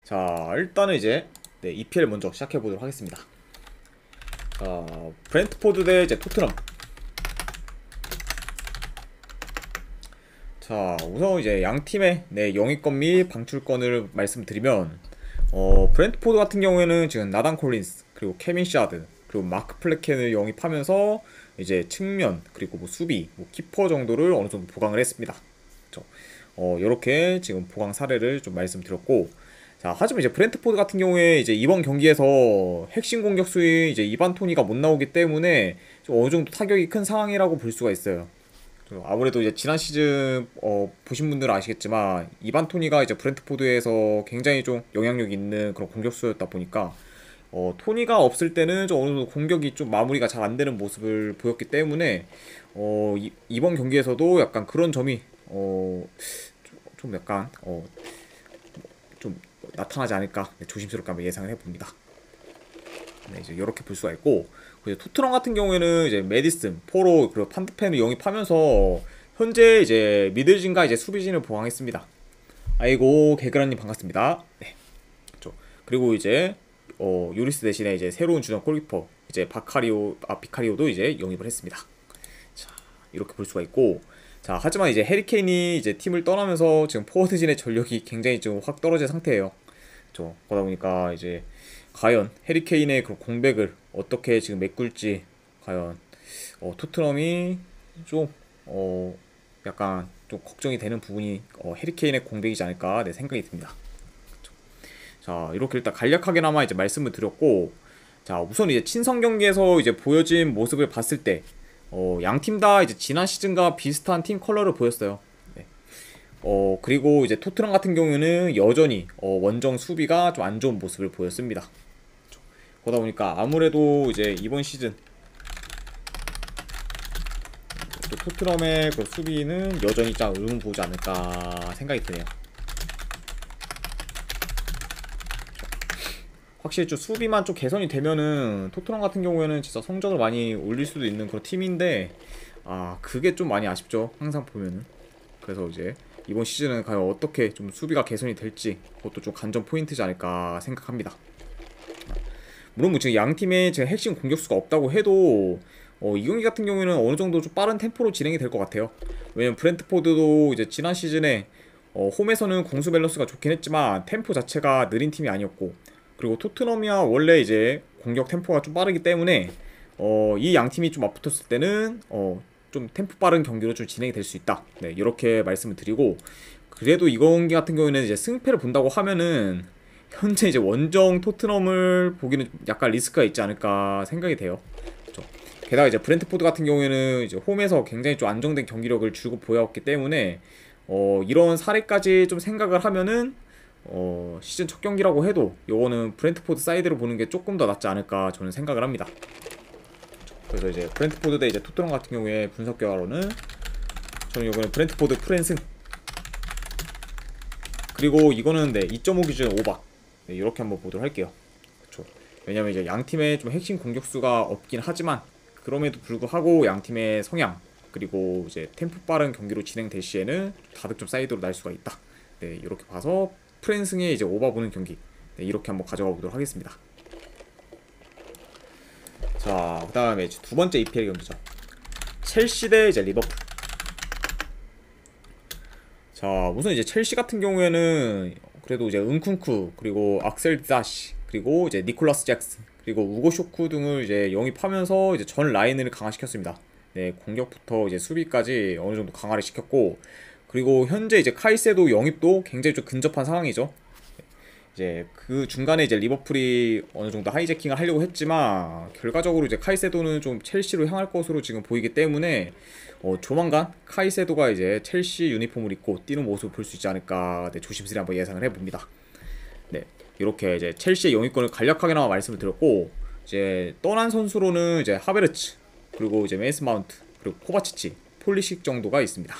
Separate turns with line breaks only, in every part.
자, 일단은 이제 EPL 먼저 시작해 보도록 하겠습니다. 자, 브렌트포드 대 이제 토트넘. 자, 우선 이제 양 팀의 영입권 및 방출권을 말씀드리면, 브렌트포드 같은 경우에는 지금 나단 콜린스, 그리고 케빈 샤드, 그리고 마크 플래켄을 영입하면서 이제 측면, 그리고 뭐 수비, 뭐 키퍼 정도를 어느 정도 보강을 했습니다. 요렇게 지금 보강 사례를 좀 말씀드렸고, 자, 하지만 이제 브렌트포드 같은 경우에 이제 이번 경기에서 핵심 공격수인 이제 이반 토니가 못 나오기 때문에 좀 어느 정도 타격이 큰 상황이라고 볼 수가 있어요. 아무래도 이제 지난 시즌 보신 분들은 아시겠지만 이반 토니가 이제 브렌트포드에서 굉장히 좀 영향력 있는 그런 공격수였다 보니까 토니가 없을 때는 좀 어느 정도 공격이 좀 마무리가 잘 안 되는 모습을 보였기 때문에 이번 경기에서도 약간 그런 점이 좀 약간 좀 나타나지 않을까 조심스럽게 한번 예상을 해봅니다. 네, 이제 이렇게 볼 수가 있고, 토트넘 같은 경우에는 이제 메디슨, 포로, 그리고 판드펜을 영입하면서 현재 이제 미들진과 이제 수비진을 보강했습니다. 아이고 개그라님 반갑습니다. 네, 그렇죠. 그리고 이제 요리스 대신에 이제 새로운 주전 골키퍼 이제 비카리오도 이제 영입을 했습니다. 자, 이렇게 볼 수가 있고, 자, 하지만 이제 해리케인이 이제 팀을 떠나면서 지금 포워드진의 전력이 굉장히 좀 확 떨어진 상태예요. 그러다 보니까 이제 과연 해리케인의 그 공백을 어떻게 지금 메꿀지, 과연 토트넘이 좀 약간 좀 걱정이 되는 부분이 해리케인의 공백이지 않을까 생각이 듭니다. 자, 이렇게 일단 간략하게나마 이제 말씀을 드렸고, 자, 우선 이제 친선 경기에서 이제 보여진 모습을 봤을 때 양 팀 다 이제 지난 시즌과 비슷한 팀 컬러를 보였어요. 네. 그리고 이제 토트넘 같은 경우는 여전히 원정 수비가 좀 안 좋은 모습을 보였습니다. 그러다 보니까 아무래도 이제 이번 시즌 또 토트넘의 그 수비는 여전히 좀 의문 보지 않을까 생각이 드네요. 확실히 좀 수비만 좀 개선이 되면은 토트넘 같은 경우에는 진짜 성적을 많이 올릴 수도 있는 그런 팀인데, 그게 좀 많이 아쉽죠, 항상 보면은. 그래서 이제 이번 시즌은 과연 어떻게 좀 수비가 개선이 될지, 그것도 좀 관전 포인트지 않을까 생각합니다. 물론 뭐 지금 양 팀의 지금 핵심 공격수가 없다고 해도 이 경기 같은 경우에는 어느 정도 좀 빠른 템포로 진행이 될 것 같아요. 왜냐면 브렌트포드도 이제 지난 시즌에 홈에서는 공수 밸런스가 좋긴 했지만 템포 자체가 느린 팀이 아니었고, 그리고 토트넘이야 원래 이제 공격 템포가 좀 빠르기 때문에 이 양 팀이 좀 맞붙었을 때는 좀 템포 빠른 경기로 좀 진행이 될 수 있다. 네, 이렇게 말씀을 드리고, 그래도 이 경기 같은 경우에는 이제 승패를 본다고 하면은 현재 이제 원정 토트넘을 보기는 약간 리스크가 있지 않을까 생각이 돼요. 그렇죠. 게다가 이제 브렌트포드 같은 경우에는 이제 홈에서 굉장히 좀 안정된 경기력을 주고 보였기 때문에 이런 사례까지 좀 생각을 하면은 시즌 첫 경기라고 해도 요거는 브렌트포드 사이드로 보는 게 조금 더 낫지 않을까 저는 생각을 합니다. 그래서 이제 브렌트포드 대 이제 토트넘 같은 경우에 분석 결과로는 저는 요거는 브렌트포드 프랜승, 그리고 이거는 2.5 기준 오바, 이렇게 한번 보도록 할게요. 그쵸. 왜냐면 이제 양 팀의 좀 핵심 공격수가 없긴 하지만 그럼에도 불구하고 양 팀의 성향, 그리고 이제 템포 빠른 경기로 진행될 시에는 다득점 사이드로 날 수가 있다. 네, 이렇게 봐서 프랜승의 이제 오바 보는 경기, 이렇게 한번 가져가 보도록 하겠습니다. 자, 그 다음에 이제 두 번째 EPL 경기죠. 첼시 대 이제 리버풀. 자, 우선 이제 첼시 같은 경우에는 그래도 이제 은쿤쿠, 그리고 악셀 다시, 그리고 이제 니콜라스 잭슨, 그리고 우고 쇼크 등을 이제 영입하면서 이제 전 라인을 강화시켰습니다. 네, 공격부터 이제 수비까지 어느 정도 강화를 시켰고, 그리고 현재 이제 카이세도 영입도 굉장히 좀 근접한 상황이죠. 이제 그 중간에 이제 리버풀이 어느 정도 하이제킹을 하려고 했지만 결과적으로 이제 카이세도는 좀 첼시로 향할 것으로 지금 보이기 때문에 조만간 카이세도가 이제 첼시 유니폼을 입고 뛰는 모습을 볼 수 있지 않을까 조심스레 한번 예상을 해봅니다. 네, 이렇게 이제 첼시의 영입권을 간략하게나마 말씀을 드렸고, 이제 떠난 선수로는 이제 하베르츠, 그리고 이제 메이슨 마운트, 그리고 코바치치, 폴리식 정도가 있습니다.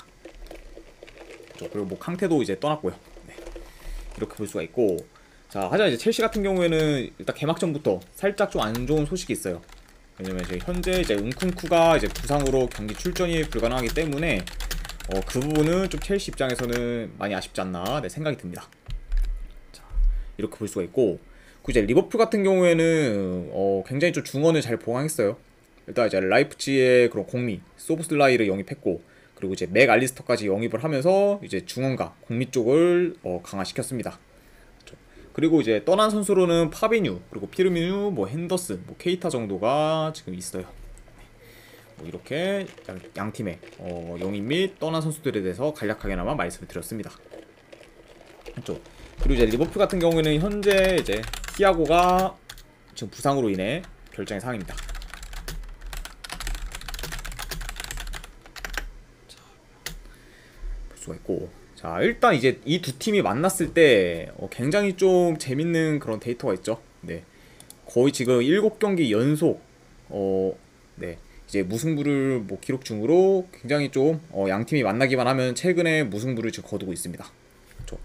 그리고 뭐 캉테도 이제 떠났고요. 네, 이렇게 볼 수가 있고, 자, 하지만 이제 첼시 같은 경우에는 일단 개막전부터 살짝 좀 안 좋은 소식이 있어요. 왜냐면 이제 현재 이제 은쿤쿠가 이제 부상으로 경기 출전이 불가능하기 때문에 그 부분은 좀 첼시 입장에서는 많이 아쉽지 않나 생각이 듭니다. 자, 이렇게 볼 수가 있고, 그 이제 리버풀 같은 경우에는 굉장히 좀 중원을 잘 보강했어요. 일단 이제 라이프치히의 그런 공미 소보슬라이를 영입했고, 그리고 이제 맥 알리스터까지 영입을 하면서 이제 중원과 공미 쪽을 강화시켰습니다. 그리고 이제 떠난 선수로는 파비뉴, 그리고 피르미뉴, 뭐 핸더슨, 뭐 케이타 정도가 지금 있어요. 뭐 이렇게 양 팀의 영입 및 떠난 선수들에 대해서 간략하게나마 말씀을 드렸습니다. 그리고 이제 리버풀 같은 경우에는 현재 이제 티아고가 지금 부상으로 인해 결정의 상황입니다. 볼 수가 있고, 자 일단 이제 이 두 팀이 만났을 때 굉장히 좀 재밌는 그런 데이터가 있죠. 네, 거의 지금 7경기 연속 네 이제 무승부를 뭐 기록 중으로 굉장히 좀 양 팀이 만나기만 하면 최근에 무승부를 지금 거두고 있습니다. 그렇죠?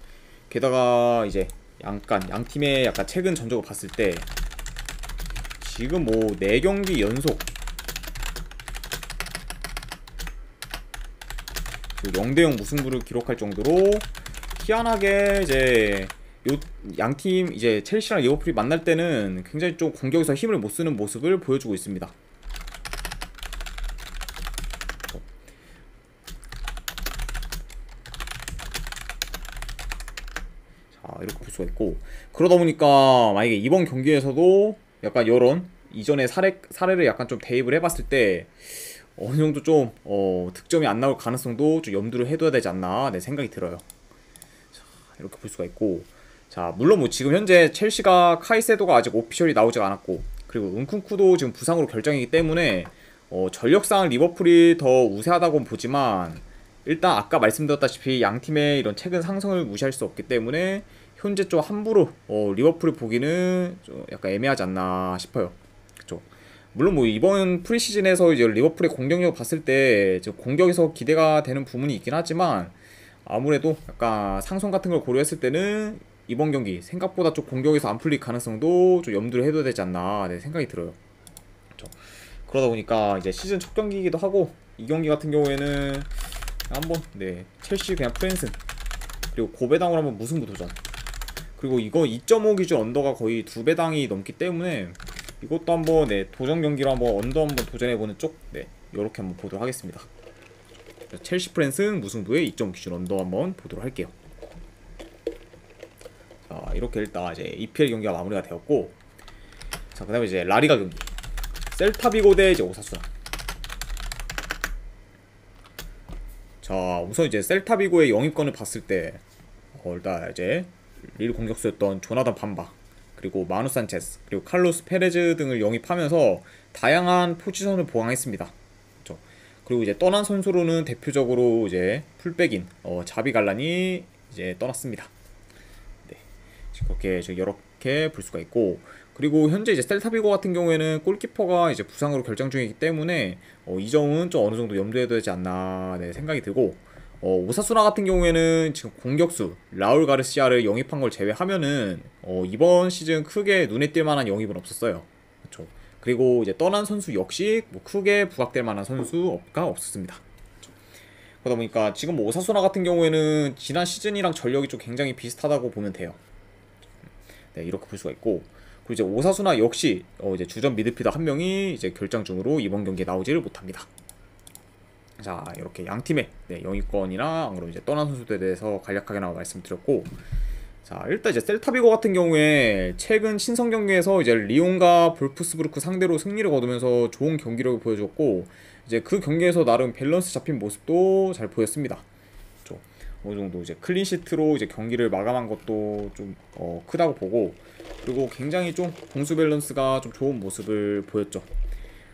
게다가 이제 양 팀의 약간 최근 전적을 봤을 때 지금 뭐 4경기 연속 0대0 무승부를 기록할 정도로 희한하게 이제 양팀 이제 첼시랑 리버풀이 만날 때는 굉장히 좀 공격에서 힘을 못 쓰는 모습을 보여주고 있습니다. 자, 이렇게 볼 수가 있고, 그러다 보니까 만약에 이번 경기에서도 약간 이런 이전의 사례를 약간 좀 대입을 해봤을 때 어느 정도 좀 득점이 안 나올 가능성도 좀 염두를 해둬야 되지 않나 내 생각이 들어요. 자, 이렇게 볼 수가 있고, 자 물론 뭐 지금 현재 첼시가 카이세도가 아직 오피셜이 나오지가 않았고, 그리고 은쿤쿠도 지금 부상으로 결정이기 때문에 전력상 리버풀이 더 우세하다고 보지만, 일단 아까 말씀드렸다시피 양 팀의 이런 최근 상승을 무시할 수 없기 때문에 현재 좀 함부로 리버풀을 보기는 좀 약간 애매하지 않나 싶어요. 그쵸? 물론 뭐 이번 프리시즌에서 이제 리버풀의 공격력을 봤을 때 공격에서 기대가 되는 부분이 있긴 하지만, 아무래도 약간 상성 같은 걸 고려했을 때는 이번 경기 생각보다 좀 공격에서 안 풀릴 가능성도 좀 염두를 해둬야 되지 않나 내 생각이 들어요. 그쵸? 그러다 보니까 이제 시즌 첫 경기이기도 하고, 이 경기 같은 경우에는 한번 첼시 그냥 프랜슨, 그리고 고배당으로 한번 무승부 도전, 그리고 이거 2.5 기준 언더가 거의 2배당이 넘기 때문에 이것도 한번 도전 경기로 한번 언더 한번 도전해보는 쪽 요렇게 한번 보도록 하겠습니다. 첼시 프랜슨 무승부의 2.5 기준 언더 한번 보도록 할게요. 자, 이렇게 일단 이제 EPL 경기가 마무리가 되었고, 자 그다음에 이제 라리가 경기, 셀타비고 대 이제 오사수나. 자 우선 이제 셀타비고의 영입권을 봤을 때 일단 이제 릴 공격수였던 조나단 밤바, 그리고 마누 산체스, 그리고 칼로스 페레즈 등을 영입하면서 다양한 포지션을 보강했습니다. 그렇죠? 그리고 이제 떠난 선수로는 대표적으로 이제 풀백인 자비 갈란이 이제 떠났습니다. 네, 그렇게 이렇게 볼 수가 있고, 그리고 현재 이제 셀타비고 같은 경우에는 골키퍼가 이제 부상으로 결정 중이기 때문에 이 점은 좀 어느 정도 염두에 둬야 되지 않나 생각이 들고, 오사수나 같은 경우에는 지금 공격수 라울 가르시아를 영입한 걸 제외하면은 이번 시즌 크게 눈에 띌 만한 영입은 없었어요. 그렇죠? 그리고 이제 떠난 선수 역시 뭐 크게 부각될 만한 선수가 없었습니다. 그렇죠? 그러다 보니까 지금 뭐 오사수나 같은 경우에는 지난 시즌이랑 전력이 좀 굉장히 비슷하다고 보면 돼요. 네, 이렇게 볼 수가 있고, 그리고 이제 오사수나 역시 이제 주전 미드필더 한 명이 이제 결장 중으로 이번 경기에 나오지를 못합니다. 자 이렇게 양 팀의 영입권이나 그리고 이제 떠난 선수들에 대해서 간략하게나마 말씀드렸고, 자 일단 이제 셀타비고 같은 경우에 최근 친선 경기에서 이제 리옹과 볼프스부르크 상대로 승리를 거두면서 좋은 경기력을 보여줬고, 이제 그 경기에서 나름 밸런스 잡힌 모습도 잘 보였습니다. 그렇죠? 어느 정도 이제 클린시트로 이제 경기를 마감한 것도 좀 크다고 보고, 그리고 굉장히 좀 공수 밸런스가 좀 좋은 모습을 보였죠.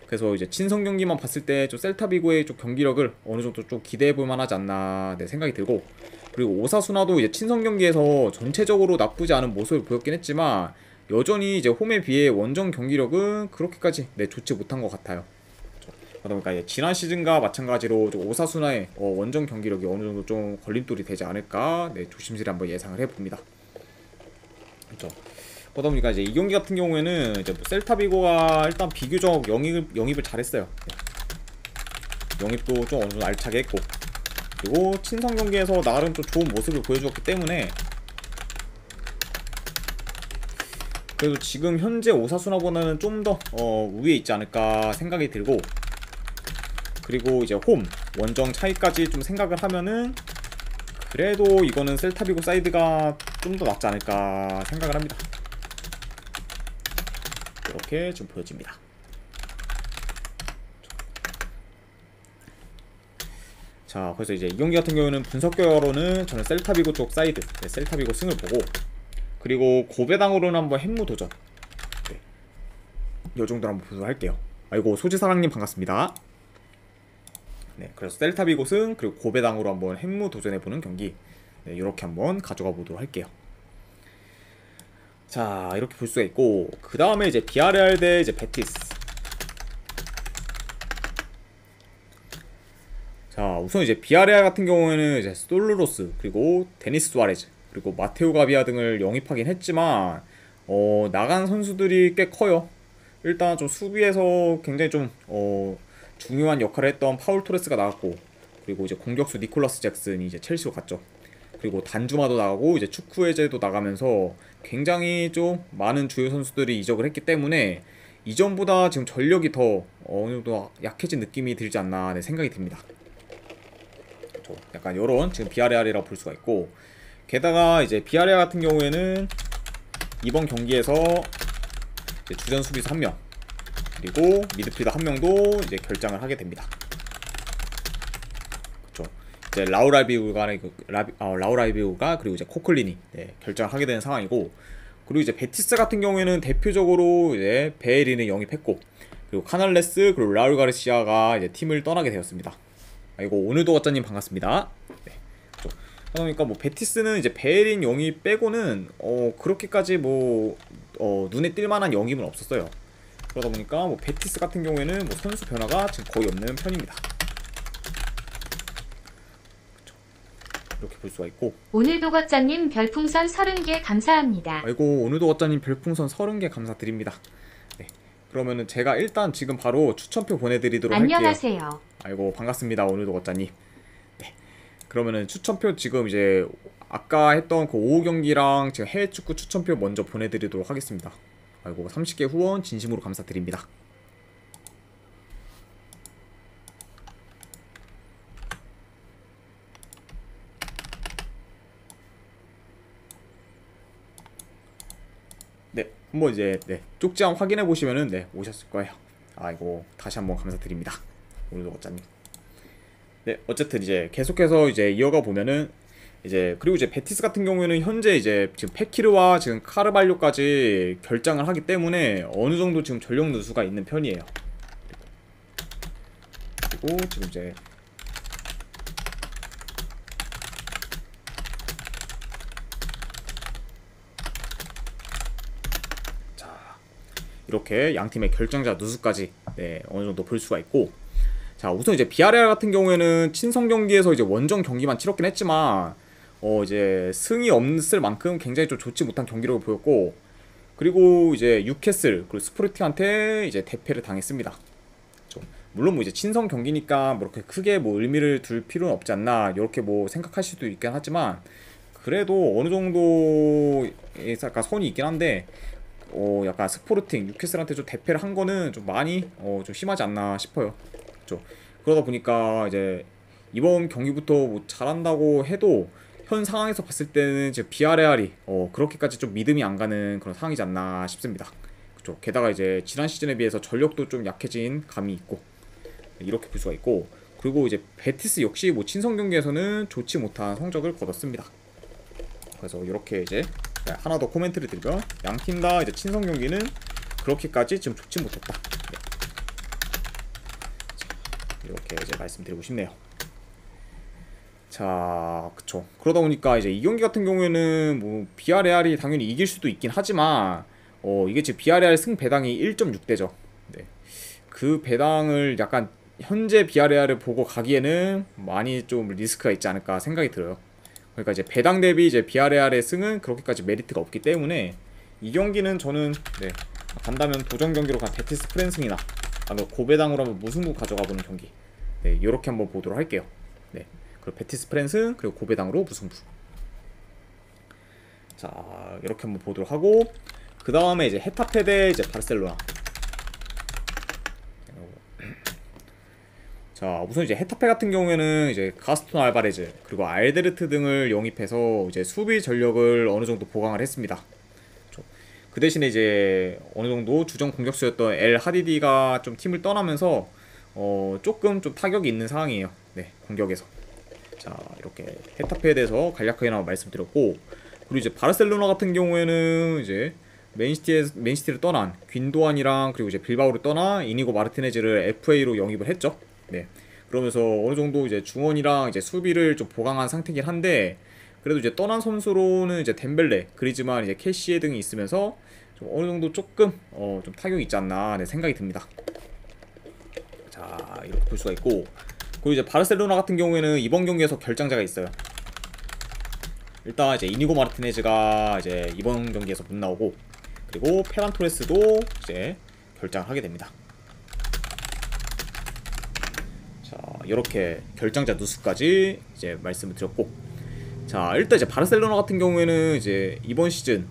그래서 이제 친선 경기만 봤을 때 좀 셀타비고의 좀 경기력을 어느 정도 좀 기대해 볼 만하지 않나 생각이 들고, 그리고 오사수나도 이제 친선 경기에서 전체적으로 나쁘지 않은 모습을 보였긴 했지만 여전히 이제 홈에 비해 원정 경기력은 그렇게까지 좋지 못한 것 같아요. 그러다 보니까 이제 지난 시즌과 마찬가지로 오사수나의 원정 경기력이 어느 정도 좀 걸림돌이 되지 않을까 조심스레 한번 예상을 해봅니다. 그렇죠. 그러다 보니까 이제 이 경기 같은 경우에는 이제 뭐 셀타비고가 일단 비교적 영입을 잘했어요. 영입도 좀 어느 정도 알차게 했고, 그리고 친선 경기에서 나름 좀 좋은 모습을 보여주었기 때문에 그래도 지금 현재 오사수나보다는 좀 더 위에 있지 않을까 생각이 들고, 그리고 이제 홈 원정 차이까지 좀 생각을 하면은 그래도 이거는 셀타비고 사이드가 좀 더 낫지 않을까 생각을 합니다. 이렇게 좀 보여집니다. 자, 그래서 이제 이 경기 같은 경우는 분석 결과로는 저는 셀타비고 쪽 사이드, 네, 셀타비고 승을 보고, 그리고 고배당으로는 한번 햄무 도전, 네, 요 정도로 한번 보도록 할게요. 아이고, 소지사랑님 반갑습니다. 네, 그래서 셀타비고 승, 그리고 고배당으로 한번 햄무 도전해보는 경기, 네, 이렇게 한번 가져가 보도록 할게요. 자, 이렇게 볼 수가 있고, 그 다음에 이제 비아레알 대 이제 베티스. 자, 우선 이제 비아레알 같은 경우에는 이제 솔루로스, 그리고 데니스 수아레즈, 그리고 마테오 가비아 등을 영입하긴 했지만 나간 선수들이 꽤 커요. 일단 좀 수비에서 굉장히 좀 중요한 역할을 했던 파울 토레스가 나갔고, 그리고 이제 공격수 니콜라스 잭슨이 이제 첼시로 갔죠. 그리고 단주마도 나가고 이제 축구해제도 나가면서 굉장히 좀 많은 주요 선수들이 이적을 했기 때문에 이전보다 지금 전력이 더 어느 정도 약해진 느낌이 들지 않나, 네, 생각이 듭니다. 약간 요런 지금 비아레알이라고 볼 수가 있고, 게다가 이제 비아레알 같은 경우에는 이번 경기에서 이제 주전 수비수 1명, 그리고 미드필더 1명도 이제 결장을 하게 됩니다. 그쵸. 이제 라우라비우가 그리고 이제 코클린이, 네, 결장을 하게 되는 상황이고, 그리고 이제 베티스 같은 경우에는 대표적으로 이제 베에린을 영입했고, 그리고 카날레스, 그리고 라울 가르시아가 이제 팀을 떠나게 되었습니다. 아이고, 오늘도 가짜님 반갑습니다. 네. 그러니까 뭐 베티스는 이제 베에린 영입 빼고는 그렇게까지 뭐 눈에 띌 만한 영입은 없었어요. 그러다 보니까 뭐 베티스 같은 경우에는 뭐 선수 변화가 지금 거의 없는 편입니다. 그쵸. 이렇게 볼 수가 있고,
오늘도 거짜님 별풍선 30개 감사합니다.
아이고, 오늘도 가짜님 별풍선 30개 감사드립니다. 네. 그러면은 제가 일단 지금 바로 추천표 보내드리도록 할게요.
안녕하세요.
아이고, 반갑습니다. 오늘도 거짜님. 네. 그러면은 추천표 지금 이제 아까 했던 그 오후 경기랑 지금 해외 축구 추천표 먼저 보내드리도록 하겠습니다. 아이고, 30개 후원 진심으로 감사드립니다. 네, 한번 이제 쪽지함 확인해 보시면은 오셨을 거예요. 아이고, 다시 한번 감사드립니다. 오늘도 거짜님. 네, 어쨌든 이제 계속해서 이제 이어가 보면은 이제, 그리고 이제 베티스 같은 경우에는 현재 이제 지금 페키르와 지금 카르발료까지 결장을 하기 때문에 어느 정도 지금 전력 누수가 있는 편이에요. 그리고 지금 이제 자, 이렇게 양 팀의 결정자 누수까지 어느 정도 볼 수가 있고, 자, 우선 이제 비아레알 같은 경우에는 친선 경기에서 이제 원정 경기만 치렀긴 했지만 이제 승이 없을 만큼 굉장히 좀 좋지 못한 경기력을 보였고, 그리고 이제 뉴캐슬 그리고 스포르팅한테 이제 대패를 당했습니다. 물론 뭐 이제 친선 경기니까 뭐 이렇게 크게 뭐 의미를 둘 필요는 없지 않나, 이렇게 뭐 생각하실 수도 있긴 하지만, 그래도 어느 정도 약간 선이 있긴 한데 약간 스포르팅 뉴캐슬한테 좀 대패를 한 거는 좀 많이 좀 심하지 않나 싶어요. 그렇죠. 그러다 보니까 이제 이번 경기부터 뭐 잘한다고 해도 현 상황에서 봤을 때는 이제 비아레알이 그렇게까지 좀 믿음이 안 가는 그런 상황이지 않나 싶습니다. 그렇죠. 게다가 이제 지난 시즌에 비해서 전력도 좀 약해진 감이 있고, 이렇게 볼 수가 있고, 그리고 이제 베티스 역시 뭐 친선 경기에서는 좋지 못한 성적을 거뒀습니다. 그래서 이렇게 이제 하나 더 코멘트를 드리면, 양 팀 다 이제 친선 경기는 그렇게까지 지금 좋지 못했다. 네. 이렇게 이제 말씀드리고 싶네요. 자, 그쵸. 그러다 보니까 이제 이 경기 같은 경우에는 뭐 비아레알이 당연히 이길 수도 있긴 하지만 이게 지금 비아레알 승 배당이 1.6대죠. 네. 그 배당을 약간 현재 비아레알을 보고 가기에는 많이 좀 리스크가 있지 않을까 생각이 들어요. 그러니까 이제 배당 대비 이제 비아레알의 승은 그렇게까지 메리트가 없기 때문에 이 경기는 저는 간다면 도전 경기로 간 베티스 프랜승이나 고배당으로 한번 무승부 가져가 보는 경기, 이렇게 한번 보도록 할게요. 네. 그리고 베티스 프랜승 그리고 고배당으로 무승부. 자, 이렇게 한번 보도록 하고, 그 다음에 이제 헤타페 대 이제 바르셀로나. 자, 우선 이제 헤타페 같은 경우에는 이제 가스톤 알바레즈 그리고 알데르트 등을 영입해서 이제 수비 전력을 어느 정도 보강을 했습니다. 그 대신에 이제 어느 정도 주전 공격수였던 엘 하디디가 좀 팀을 떠나면서 조금 좀 타격이 있는 상황이에요. 네, 공격에서. 자, 이렇게 헤타페에 대해서 간략하게나마 말씀드렸고, 그리고 이제 바르셀로나 같은 경우에는 이제 맨시티를 떠난 귄도안이랑 그리고 이제 빌바오를 떠나 이니고 마르티네즈를 FA로 영입을 했죠. 네. 그러면서 어느 정도 이제 중원이랑 이제 수비를 좀 보강한 상태긴 한데, 그래도 이제 떠난 선수로는 이제 덴벨레, 그리즈만, 이제 캐시에 등이 있으면서 좀 어느 정도 조금 좀 타격이 있지 않나 네, 생각이 듭니다. 자, 이렇게 볼 수가 있고, 그리고 이제 바르셀로나 같은 경우에는 이번 경기에서 결장자가 있어요. 일단 이제 이니고 마르티네즈가 이제 이번 경기에서 못 나오고, 그리고 페란 토레스도 이제 결장을 하게 됩니다. 자, 이렇게 결장자 누수까지 이제 말씀을 드렸고, 자, 일단 이제 바르셀로나 같은 경우에는 이제 이번 시즌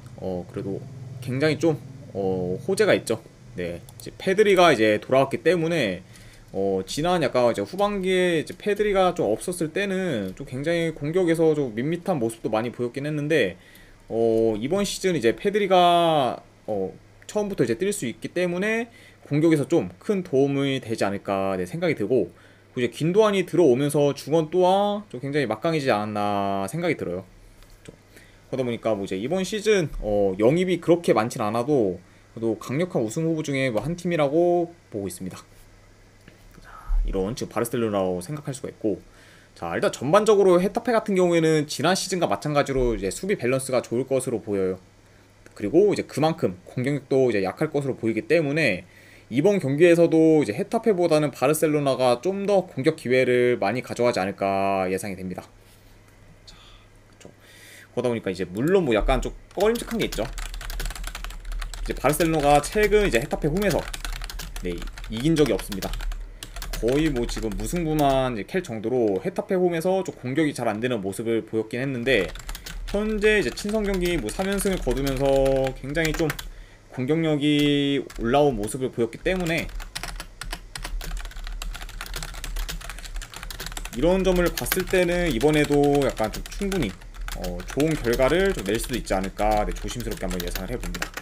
그래도 굉장히 좀 호재가 있죠. 네, 이제 페드리가 이제 돌아왔기 때문에 지난 약간 이제 후반기에 이제 페드리가 좀 없었을 때는 좀 굉장히 공격에서 좀 밋밋한 모습도 많이 보였긴 했는데, 이번 시즌 이제 페드리가 처음부터 이제 뛸 수 있기 때문에 공격에서 좀 큰 도움이 되지 않을까 네, 생각이 들고, 이제 긴도안이 들어오면서 중원 또한 좀 굉장히 막강해지지 않았나 생각이 들어요. 그러다 보니까 뭐 이제 이번 시즌 영입이 그렇게 많진 않아도 그래도 강력한 우승 후보 중에 뭐 한 팀이라고 보고 있습니다. 자, 이런 지금 바르셀로나로 생각할 수가 있고, 자, 일단 전반적으로 헤타페 같은 경우에는 지난 시즌과 마찬가지로 이제 수비 밸런스가 좋을 것으로 보여요. 그리고 이제 그만큼 공격력도 이제 약할 것으로 보이기 때문에 이번 경기에서도 이제 헤타페보다는 바르셀로나가 좀 더 공격 기회를 많이 가져가지 않을까 예상이 됩니다. 자, 그렇죠. 그러다 보니까 이제 물론 뭐 약간 좀 꺼림직한 게 있죠. 이제 바르셀로나가 최근 이제 헤타페 홈에서 네, 이긴 적이 없습니다. 거의 뭐 지금 무승부만 이제 캘 정도로 헤타페 홈에서 좀 공격이 잘 안 되는 모습을 보였긴 했는데, 현재 이제 친선 경기 뭐 3연승을 거두면서 굉장히 좀 공격력이 올라온 모습을 보였기 때문에 이런 점을 봤을 때는 이번에도 약간 좀 충분히 좋은 결과를 좀 낼 수도 있지 않을까 네, 조심스럽게 한번 예상을 해봅니다.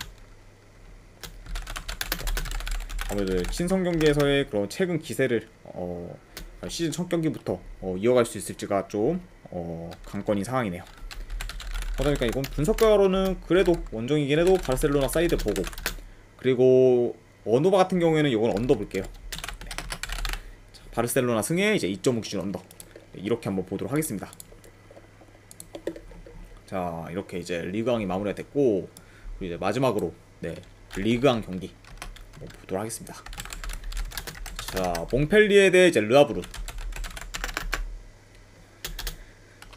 아무래도 친선 경기에서의 그런 최근 기세를 시즌 첫 경기부터 이어갈 수 있을지가 좀 관건인 상황이네요. 그러니까 이건 분석가로는 그래도 원정이긴 해도 바르셀로나 사이드 보고, 그리고 언더바 같은 경우에는 이건 언더 볼게요. 네. 자, 바르셀로나 승에 이제 2.5 기준 언더 네, 이렇게 한번 보도록 하겠습니다. 자, 이렇게 이제 리그왕이 마무리가 됐고, 그리고 이제 마지막으로 네, 리그왕 경기 한번 보도록 하겠습니다. 자, 몽펠리에 대 이제 르아브르.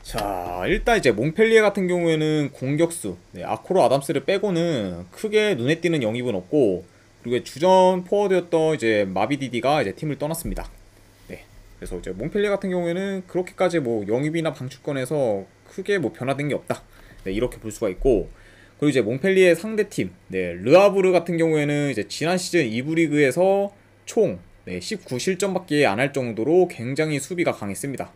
자, 일단 이제 몽펠리에 같은 경우에는 공격수 네, 아코로 아담스를 빼고는 크게 눈에 띄는 영입은 없고, 그리고 주전 포워드였던 이제 마비디디가 이제 팀을 떠났습니다. 네, 그래서 이제 몽펠리에 같은 경우에는 그렇게까지 뭐 영입이나 방출권에서 크게 뭐 변화된 게 없다. 네, 이렇게 볼 수가 있고, 그리고 이제 몽펠리에 상대팀 네, 르아브르 같은 경우에는 이제 지난 시즌 2부 리그에서 총 19실점밖에 안 할 정도로 굉장히 수비가 강했습니다.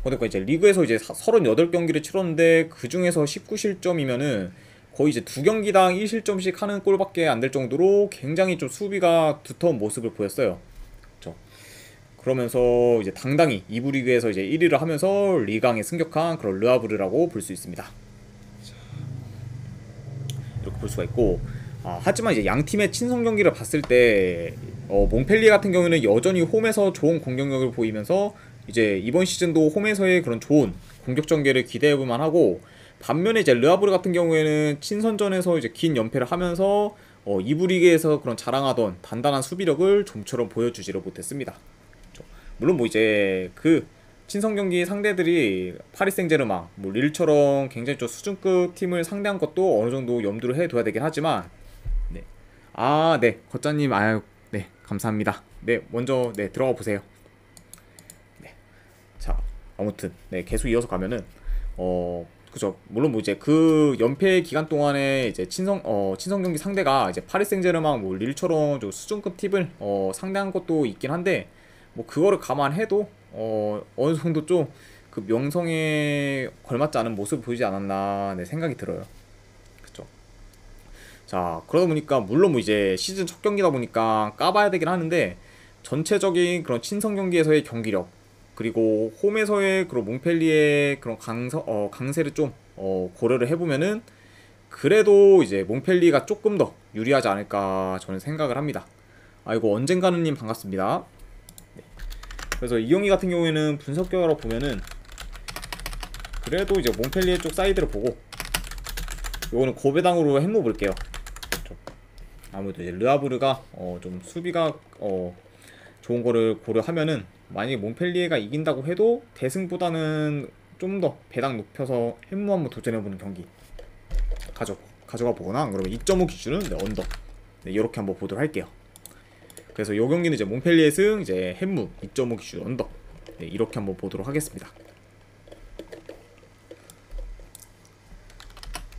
그러니까 이제 리그에서 이제 38경기를 치렀는데 그 중에서 19실점이면은 거의 이제 2경기당 1실점씩 하는 골밖에 안 될 정도로 굉장히 좀 수비가 두터운 모습을 보였어요. 그렇죠. 그러면서 이제 당당히 2부 리그에서 이제 1위를 하면서 리강에 승격한 그런 르아브르라고 볼 수 있습니다. 이렇게 볼 수가 있고, 하지만 이제 양 팀의 친선 경기를 봤을 때 몽펠리에 같은 경우는 여전히 홈에서 좋은 공격력을 보이면서 이제 이번 시즌도 홈에서의 그런 좋은 공격 전개를 기대해볼만 하고, 반면에 이제 르아브르 같은 경우에는 친선전에서 이제 긴 연패를 하면서 2부 리그에서 그런 자랑하던 단단한 수비력을 좀처럼 보여주지를 못했습니다. 물론 뭐 이제 그 친선 경기 상대들이 파리 생제르맹, 뭐 릴처럼 굉장히 좀 수준급 팀을 상대한 것도 어느 정도 염두를 해둬야 되긴 하지만, 네, 네, 거짜님, 아유, 네, 감사합니다. 네, 먼저 네 들어가 보세요. 자, 아무튼 네, 계속 이어서 가면은 그죠. 물론 뭐 이제 그 연패 기간 동안에 이제 친선 경기 상대가 이제 파리 생제르맹 뭐 릴처럼 좀 수준급 팀을 상대한 것도 있긴 한데 뭐 그거를 감안해도 어느 정도 좀 그 명성에 걸맞지 않은 모습을 보이지 않았나 네, 생각이 들어요. 그죠. 자, 그러다 보니까 물론 뭐 이제 시즌 첫 경기다 보니까 까봐야 되긴 하는데 전체적인 그런 친선 경기에서의 경기력 그리고 홈에서의 그런 몽펠리의 그런 강세를 좀 고려를 해보면은 그래도 이제 몽펠리가 조금 더 유리하지 않을까 저는 생각을 합니다. 아이고 언젠가는님 반갑습니다. 네. 그래서 이 경기 같은 경우에는 분석 결과로 보면은 그래도 이제 몽펠리에 쪽 사이드를 보고 요거는 고배당으로 해모 볼게요. 그렇죠. 아무래도 이제 르아브르가 좀 수비가 좋은 거를 고려하면은 만약에 몬펠리에가 이긴다고 해도 대승보다는 좀 더 배당 높여서 햄무 한번 도전해보는 경기 가져가 보거나 안 그러면 2.5 기준은 네, 언더 네, 이렇게 한번 보도록 할게요. 그래서 이 경기는 이제 몬펠리에 승 이제 햄무 2.5 기준 언더 네, 이렇게 한번 보도록 하겠습니다.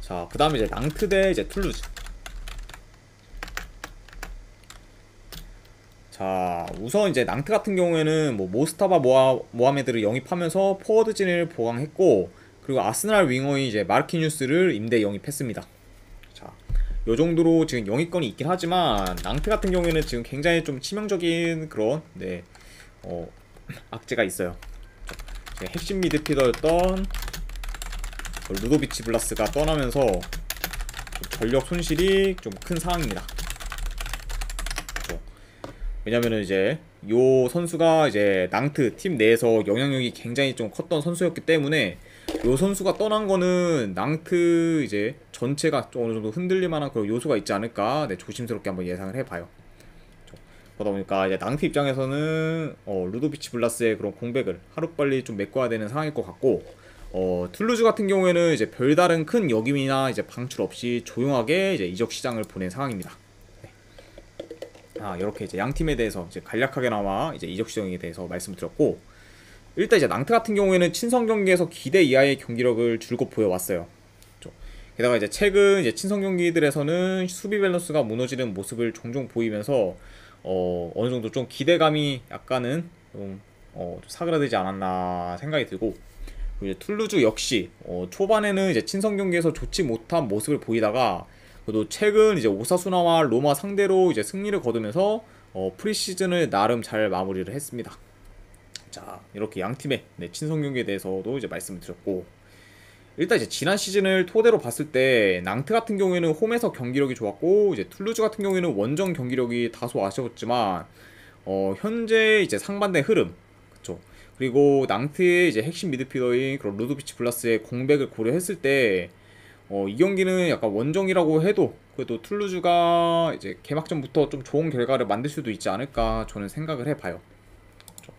자, 그 다음에 이제 낭트 대 이제 툴루즈. 자, 우선 이제 낭트 같은 경우에는 뭐 모스타바 모하메드를 영입하면서 포워드진을 보강했고 그리고 아스날 윙어인 이제 마르키뉴스를 임대 영입했습니다. 자, 요 정도로 지금 영입권이 있긴 하지만 낭트 같은 경우에는 지금 굉장히 좀 치명적인 그런 네, 악재가 있어요. 핵심 미드필더였던 루도비치 블라스가 떠나면서 전력 손실이 좀 큰 상황입니다. 왜냐면은 이제 요 선수가 이제 낭트 팀 내에서 영향력이 굉장히 좀 컸던 선수였기 때문에 요 선수가 떠난 거는 낭트 이제 전체가 좀 어느 정도 흔들릴 만한 그런 요소가 있지 않을까 네, 조심스럽게 한번 예상을 해봐요. 그러다 보니까 이제 낭트 입장에서는 루도비치 블라스의 그런 공백을 하루빨리 좀 메꿔야 되는 상황일 것 같고 툴루즈 같은 경우에는 이제 별다른 큰 역임이나 이제 방출 없이 조용하게 이제 이적 시장을 보낸 상황입니다. 이렇게 이제 양 팀에 대해서 이제 간략하게나마 이제 이적 시장에 대해서 말씀드렸고 일단 이제 낭트 같은 경우에는 친선 경기에서 기대 이하의 경기력을 줄곧 보여왔어요. 게다가 이제 최근 이제 친선 경기들에서는 수비 밸런스가 무너지는 모습을 종종 보이면서 어느 정도 좀 기대감이 약간은 좀 사그라들지 않았나 생각이 들고 이제 툴루즈 역시 초반에는 이제 친선 경기에서 좋지 못한 모습을 보이다가 그래도 최근 이제 오사수나와 로마 상대로 이제 승리를 거두면서 프리시즌을 나름 잘 마무리를 했습니다. 자, 이렇게 양 팀의 네, 친선 경기에 대해서도 이제 말씀을 드렸고 일단 이제 지난 시즌을 토대로 봤을 때 낭트 같은 경우에는 홈에서 경기력이 좋았고 이제 툴루즈 같은 경우에는 원정 경기력이 다소 아쉬웠지만 현재 이제 상반된 흐름 그쵸. 그리고 낭트의 이제 핵심 미드필더인 그런 루도비치 블라스의 공백을 고려했을 때 이 경기는 약간 원정이라고 해도 그래도 툴루즈가 이제 개막전부터 좀 좋은 결과를 만들 수도 있지 않을까 저는 생각을 해봐요. 그렇죠.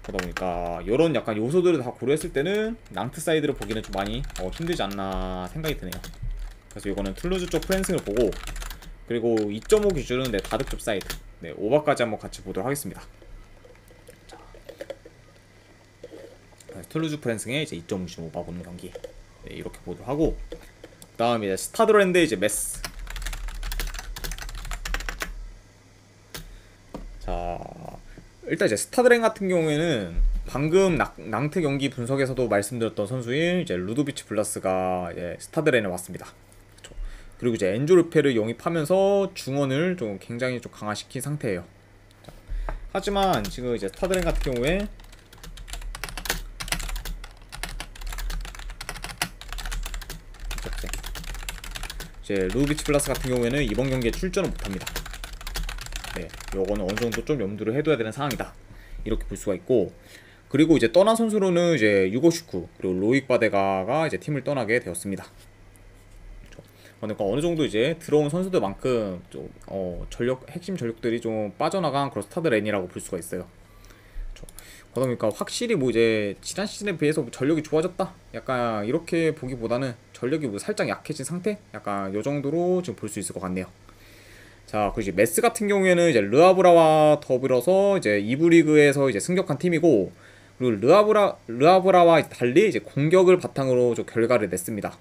그러다 보니까 이런 약간 요소들을 다 고려했을 때는 낭트 사이드를 보기는 좀 많이 힘들지 않나 생각이 드네요. 그래서 이거는 툴루즈 쪽 프랜승을 보고 그리고 2.5 기준은 네, 다득점 사이드 네, 오버까지 한번 같이 보도록 하겠습니다. 자, 툴루즈 프랜승의 이제 2.5 기준 오버 보는 경기 네, 이렇게 보도록 하고 그 다음에 이제 스타드랜드 이제 메스. 자, 일단 이제 스타드랜 같은 경우에는 방금 낭트 경기 분석에서도 말씀드렸던 선수인 이제 루도비치 블라스가 이제 스타드랜에 왔습니다. 그쵸. 그리고 이제 엔조 루페를 영입하면서 중원을 좀 굉장히 좀 강화시킨 상태예요. 자, 하지만 지금 이제 스타드랜 같은 경우에 이제 루도비치 블라스 같은 경우에는 이번 경기에 출전을 못합니다. 네, 요거는 어느 정도 좀 염두를 해둬야 되는 상황이다. 이렇게 볼 수가 있고, 그리고 이제 떠난 선수로는 이제 유고슈쿠 그리고 로익 바데가가 이제 팀을 떠나게 되었습니다. 그러니까 어느 정도 이제 들어온 선수들만큼 좀 핵심 전력들이 좀 빠져나간 그런 스타드랜이라고 볼 수가 있어요. 그러다 보니까 확실히 뭐 이제 지난 시즌에 비해서 뭐 전력이 좋아졌다 약간 이렇게 보기보다는 전력이 뭐 살짝 약해진 상태 약간 요 정도로 지금 볼 수 있을 것 같네요. 자, 그리고 이제 메스 같은 경우에는 이제 르아브라와 더불어서 이제 2부 리그에서 이제 승격한 팀이고 그리고 르아브라와 달리 이제 공격을 바탕으로 좀 결과를 냈습니다.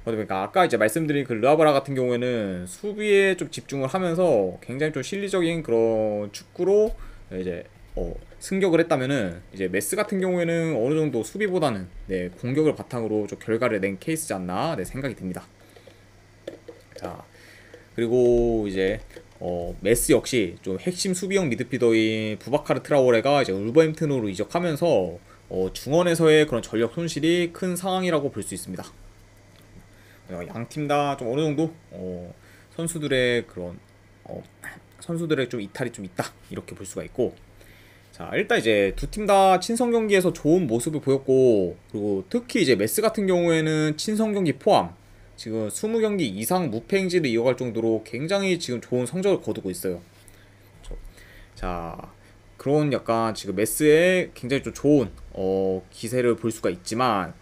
그러니까 아까 이제 말씀드린 그 르아브라 같은 경우에는 수비에 좀 집중을 하면서 굉장히 좀 실리적인 그런 축구로 이제 승격을 했다면은, 이제 메스 같은 경우에는 어느 정도 수비보다는 네, 공격을 바탕으로 좀 결과를 낸 케이스지 않나 네, 생각이 듭니다. 자, 그리고 이제 메스 역시 좀 핵심 수비형 미드필더인 부바카르 트라오레가 이제 울버햄튼으로 이적하면서 중원에서의 그런 전력 손실이 큰 상황이라고 볼 수 있습니다. 양 팀 다 좀 어느 정도 선수들의 그런 선수들의 좀 이탈이 좀 있다 이렇게 볼 수가 있고, 자 일단 이제 두 팀 다 친선 경기에서 좋은 모습을 보였고, 그리고 특히 이제 메스 같은 경우에는 친선 경기 포함 지금 20경기 이상 무패 행진을 이어갈 정도로 굉장히 지금 좋은 성적을 거두고 있어요. 자 그런 약간 지금 메스의 굉장히 좀 좋은 기세를 볼 수가 있지만,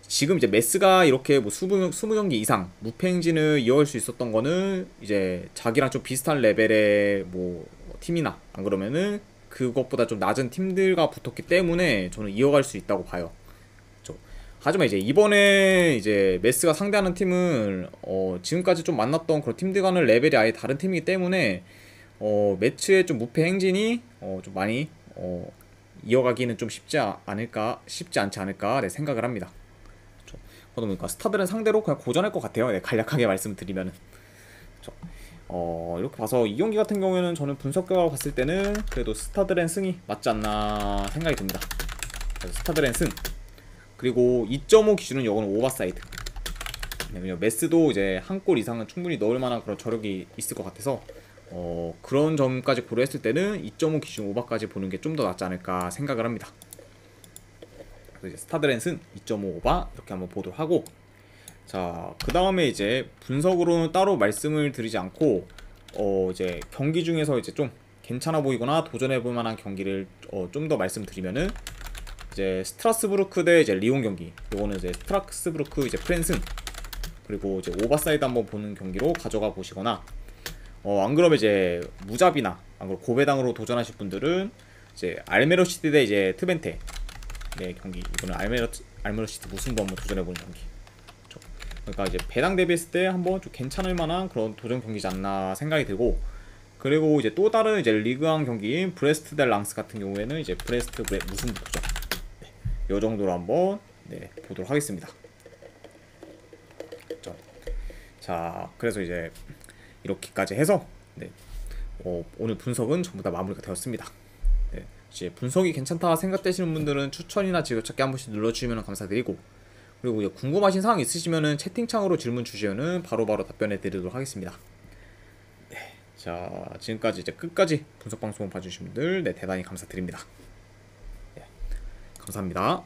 지금 이제 메스가 이렇게 뭐 20경기 이상 무패 행진을 이어갈 수 있었던 거는 이제 자기랑 좀 비슷한 레벨의 뭐 팀이나 안 그러면은 그것보다 좀 낮은 팀들과 붙었기 때문에 저는 이어갈 수 있다고 봐요. 하지만 이제 이번에 이제 메스가 상대하는 팀은 지금까지 좀 만났던 그런 팀들과는 레벨이 아예 다른 팀이기 때문에 매치의 좀 무패 행진이 좀 많이 이어가기는 좀 쉽지 않지 않을까 네, 생각을 합니다. 그러다 보니까 스타들은 상대로 그냥 고전할 것 같아요. 네, 간략하게 말씀드리면은. 이렇게 봐서 이 경기 같은 경우에는 저는 분석 결과 봤을 때는 그래도 스타들의 승이 맞지 않나 생각이 듭니다. 스타들의 승. 그리고 2.5 기준은 이거는 오버사이드. 왜냐면 메스도 이제 한 골 이상은 충분히 넣을 만한 그런 저력이 있을 것 같아서 그런 점까지 고려했을 때는 2.5 기준 오버까지 보는 게 좀 더 낫지 않을까 생각을 합니다. 그래서 이제 스타드랜 승 2.5 오버 이렇게 한번 보도록 하고, 자 그 다음에 이제 분석으로는 따로 말씀을 드리지 않고 이제 경기 중에서 이제 좀 괜찮아 보이거나 도전해볼 만한 경기를 좀 더 말씀드리면은, 이제 스트라스부르크 대 이제 리옹 경기, 요거는 이제 스트라스부르크 이제 프랜승, 그리고 이제 오버사이드 한번 보는 경기로 가져가 보시거나, 안 그러면 이제 무자비나 안 그러면 고배당으로 도전하실 분들은 이제 알메로 시티 대 이제 트벤테 네 경기, 이거는 알메로 시티 무승부 한번 도전해보는 경기. 그러니까 이제 배당 대비했을 때 한번 좀 괜찮을 만한 그런 도전 경기지 않나 생각이 들고, 그리고 이제 또 다른 이제 리그왕 경기인 브레스트 대 랑스 같은 경우에는 이제 브레스트 무승부 도전. 요 정도로 한번 네, 보도록 하겠습니다. 자 그래서 이제 이렇게까지 해서 네, 오늘 분석은 전부 다 마무리가 되었습니다. 네, 이제 분석이 괜찮다 생각되시는 분들은 추천이나 지도찾기 한 번씩 눌러주시면 감사드리고, 그리고 이제 궁금하신 사항 있으시면은 채팅창으로 질문 주시면은 바로바로 답변해 드리도록 하겠습니다. 네, 자 지금까지 이제 끝까지 분석 방송 봐주신 분들 네, 대단히 감사드립니다. 네, 감사합니다.